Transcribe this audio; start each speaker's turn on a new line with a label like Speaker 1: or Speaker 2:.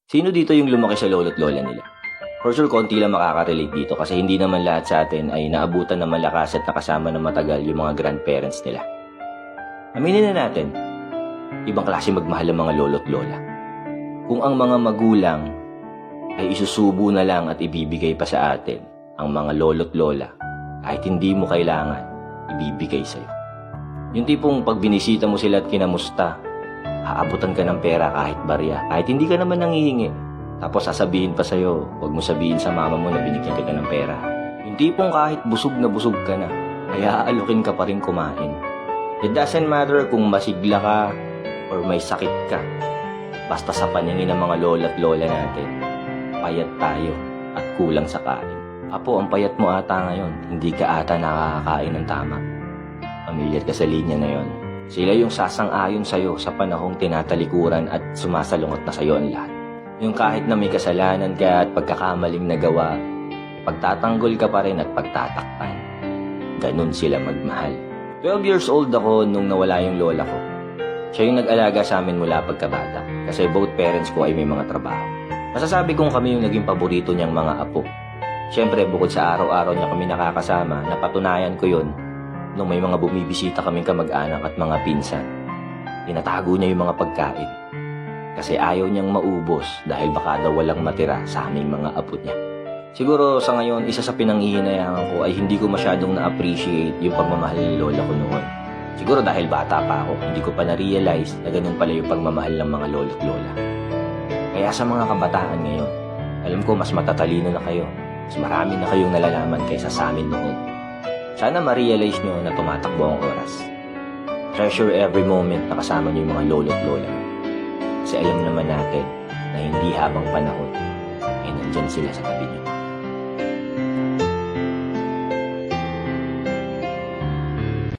Speaker 1: Sino dito yung lumaki sa lolo't lola nila? For sure, konti lang makaka-relate dito kasi hindi naman lahat sa atin ay naabutan ng malakas at nakasama ng matagal yung mga grandparents nila. Aminin na natin, ibang klase magmahal ang mga lolo't lola. Kung ang mga magulang ay isusubo na lang at ibibigay pa sa atin, ang mga lolo't lola, kahit hindi mo kailangan, ibibigay sa'yo. Yung tipong pag binisita mo sila at kinamusta, aabutan ka ng pera kahit barya, kahit hindi ka naman nangihingi. Tapos sasabihin pa sa'yo, huwag mo sabihin sa mama mo na binigyan kita ng pera. Yung tipong kahit busog ka na, ay aalukin ka pa rin kumain. It doesn't matter kung masigla ka or may sakit ka. Basta sa paningin ng mga lola't lola natin, payat tayo at kulang sa kain. Apo, ang payat mo ata ngayon, hindi ka ata nakakakain ng tama. Pamilyar ka sa linya na yon. Sila yung sasang-ayon sa'yo sa panahong tinatalikuran at sumasalungot na sa'yo ang lahat. Yung kahit na may kasalanan ka at pagkakamaling nagawa, pagtatanggol ka pa rin at pagtatakpan. Ganun sila magmahal. 12 years old ako nung nawala yung lola ko. Siya yung nag-alaga sa amin mula pagkabata kasi both parents ko ay may mga trabaho. Masasabi kong kami yung naging paborito niyang mga apo. Siyempre, bukod sa araw-araw niya kami nakakasama, napatunayan ko yun nung may mga bumibisita kaming kamag-anak at mga pinsan. Tinatago niya yung mga pagkain kasi ayaw niyang maubos dahil baka daw walang matira sa aming mga apo niya. Siguro sa ngayon, isa sa pinanghihinayangan ko ay hindi ko masyadong na-appreciate yung pagmamahal ng lola ko noon. Siguro dahil bata pa ako, hindi ko pa na-realize na ganun pala yung pagmamahal ng mga lolo't lola. Kaya sa mga kabataan ngayon, alam ko mas matatalino na kayo, mas marami na kayong nalalaman kaysa sa amin noon. Sana ma-realize nyo na tumatakbo ang oras. Treasure every moment na kasama nyo yung mga lolo't lola. Kasi alam naman natin na hindi habang panahon ay nandyan sila sa tabi nyo.